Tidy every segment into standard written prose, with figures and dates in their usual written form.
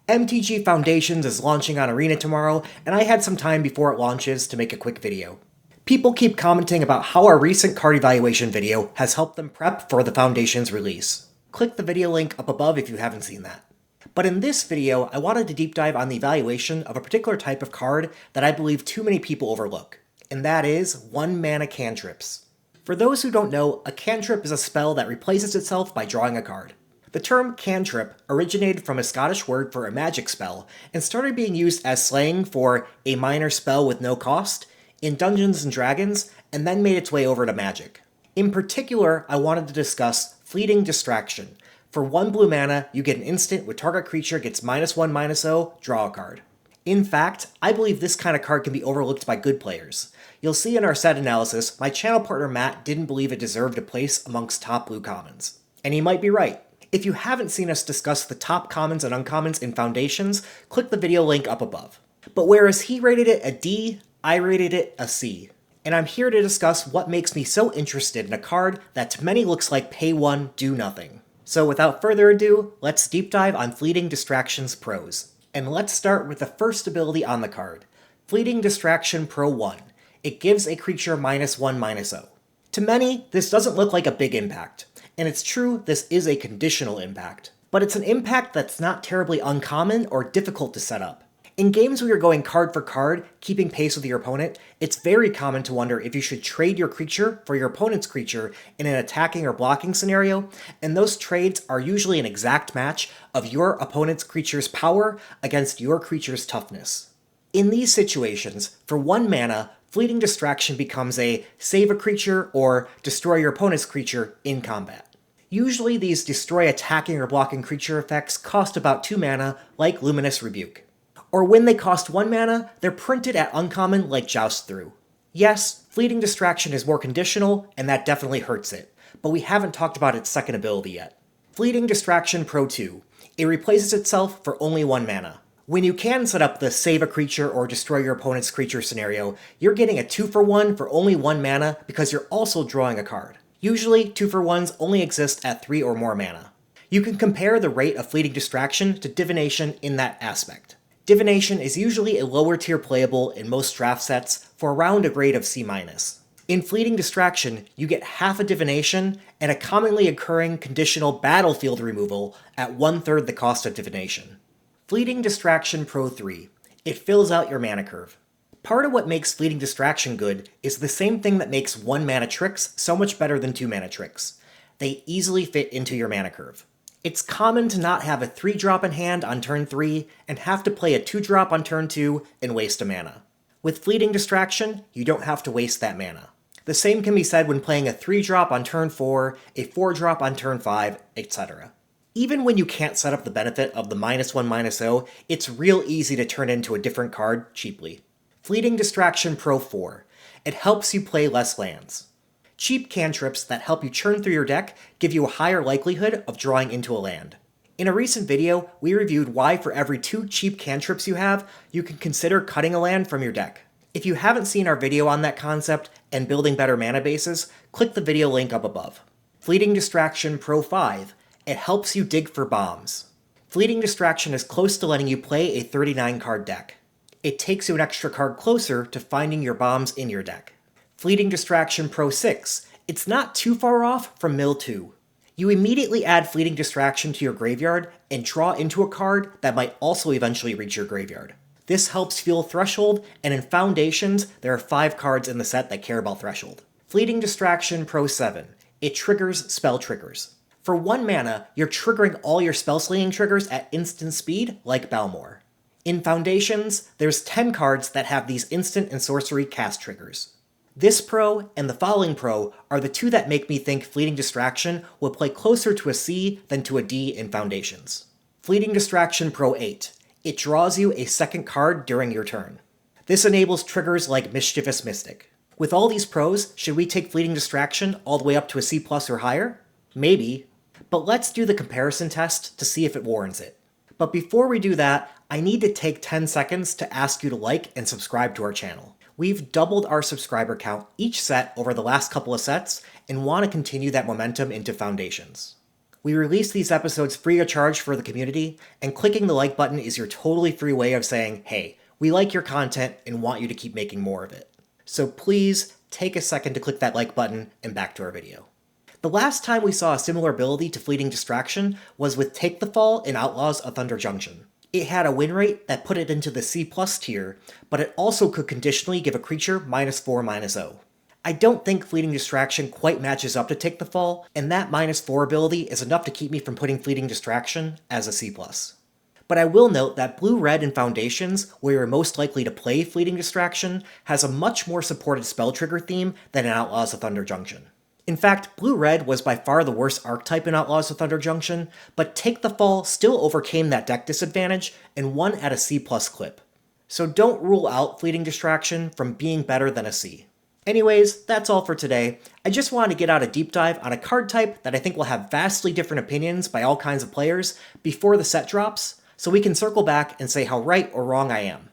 MTG Foundations is launching on Arena tomorrow, and I had some time before it launches to make a quick video. People keep commenting about how our recent card evaluation video has helped them prep for the Foundations release. Click the video link up above if you haven't seen that. But in this video, I wanted to deep dive on the evaluation of a particular type of card that I believe too many people overlook, and that is 1-mana Cantrips. For those who don't know, a cantrip is a spell that replaces itself by drawing a card. The term cantrip originated from a Scottish word for a magic spell and started being used as slang for a minor spell with no cost in Dungeons & Dragons, and then made its way over to Magic. In particular, I wanted to discuss Fleeting Distraction. For 1 blue mana, you get an instant with target creature gets -1/-0, draw a card. In fact, I believe this kind of card can be overlooked by good players. You'll see in our set analysis, my channel partner Matt didn't believe it deserved a place amongst top blue commons. And he might be right. If you haven't seen us discuss the top commons and uncommons in Foundations, click the video link up above. But whereas he rated it a D, I rated it a C. And I'm here to discuss what makes me so interested in a card that to many looks like pay 1, do nothing. So without further ado, let's deep dive on Fleeting Distraction's pros. And let's start with the first ability on the card, Fleeting Distraction Pro 1. It gives a creature -1/-0. To many, this doesn't look like a big impact. And it's true, this is a conditional impact. But it's an impact that's not terribly uncommon or difficult to set up. In games where you're going card for card, keeping pace with your opponent, it's very common to wonder if you should trade your creature for your opponent's creature in an attacking or blocking scenario, and those trades are usually an exact match of your opponent's creature's power against your creature's toughness. In these situations, for 1 mana, Fleeting Distraction becomes a save a creature or destroy your opponent's creature in combat. Usually these destroy attacking or blocking creature effects cost about 2 mana, like Luminous Rebuke. Or when they cost 1 mana, they're printed at uncommon like Joust Through. Yes, Fleeting Distraction is more conditional, and that definitely hurts it, but we haven't talked about its second ability yet. Fleeting Distraction Pro 2. It replaces itself for only 1 mana. When you can set up the save a creature or destroy your opponent's creature scenario, you're getting a 2-for-1 for only 1 mana because you're also drawing a card. Usually, 2-for-1s only exist at 3 or more mana. You can compare the rate of Fleeting Distraction to Divination in that aspect. Divination is usually a lower tier playable in most draft sets for around a grade of C-. In Fleeting Distraction, you get half a Divination and a commonly occurring conditional battlefield removal at 1/3 the cost of Divination. Fleeting Distraction Pro 3. It fills out your mana curve. Part of what makes Fleeting Distraction good is the same thing that makes 1-mana tricks so much better than 2-mana tricks. They easily fit into your mana curve. It's common to not have a 3-drop in hand on turn 3 and have to play a 2-drop on turn 2 and waste a mana. With Fleeting Distraction, you don't have to waste that mana. The same can be said when playing a 3-drop on turn 4, a 4-drop on turn 5, etc. Even when you can't set up the benefit of the -1/-0, it's real easy to turn into a different card cheaply. Fleeting Distraction Pro 4. It helps you play less lands. Cheap cantrips that help you churn through your deck give you a higher likelihood of drawing into a land. In a recent video, we reviewed why for every 2 cheap cantrips you have, you can consider cutting a land from your deck. If you haven't seen our video on that concept and building better mana bases, click the video link up above. Fleeting Distraction Pro 5. It helps you dig for bombs. Fleeting Distraction is close to letting you play a 39-card deck. It takes you an extra card closer to finding your bombs in your deck. Fleeting Distraction Pro 6. It's not too far off from Mill 2. You immediately add Fleeting Distraction to your graveyard and draw into a card that might also eventually reach your graveyard. This helps fuel Threshold, and in Foundations, there are 5 cards in the set that care about Threshold. Fleeting Distraction Pro 7. It triggers spell triggers. For 1 mana, you're triggering all your spell slinging triggers at instant speed, like Balmor. In Foundations, there's 10 cards that have these instant and sorcery cast triggers. This pro and the following pro are the 2 that make me think Fleeting Distraction will play closer to a C than to a D in Foundations. Fleeting Distraction Pro 8. It draws you a second card during your turn. This enables triggers like Mischievous Mystic. With all these pros, should we take Fleeting Distraction all the way up to a C+ or higher? Maybe, but let's do the comparison test to see if it warrants it. But before we do that, I need to take 10 seconds to ask you to like and subscribe to our channel. We've doubled our subscriber count each set over the last couple of sets and want to continue that momentum into Foundations. We release these episodes free of charge for the community, and clicking the like button is your totally free way of saying, hey, we like your content and want you to keep making more of it. So please take a second to click that like button and back to our video. The last time we saw a similar ability to Fleeting Distraction was with Take the Fall in Outlaws of Thunder Junction. It had a win rate that put it into the C+ tier, but it also could conditionally give a creature -4/-0. I don't think Fleeting Distraction quite matches up to Take the Fall, and that -4 ability is enough to keep me from putting Fleeting Distraction as a C+. But I will note that Blue-Red in Foundations, where you're most likely to play Fleeting Distraction, has a much more supported spell trigger theme than in Outlaws of Thunder Junction. In fact, Blue-Red was by far the worst archetype in Outlaws of Thunder Junction, but Take the Fall still overcame that deck disadvantage and won at a C+ clip. So don't rule out Fleeting Distraction from being better than a C. Anyways, that's all for today. I just wanted to get out a deep dive on a card type that I think will have vastly different opinions by all kinds of players before the set drops, so we can circle back and say how right or wrong I am.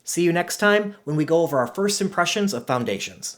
See you next time when we go over our first impressions of Foundations.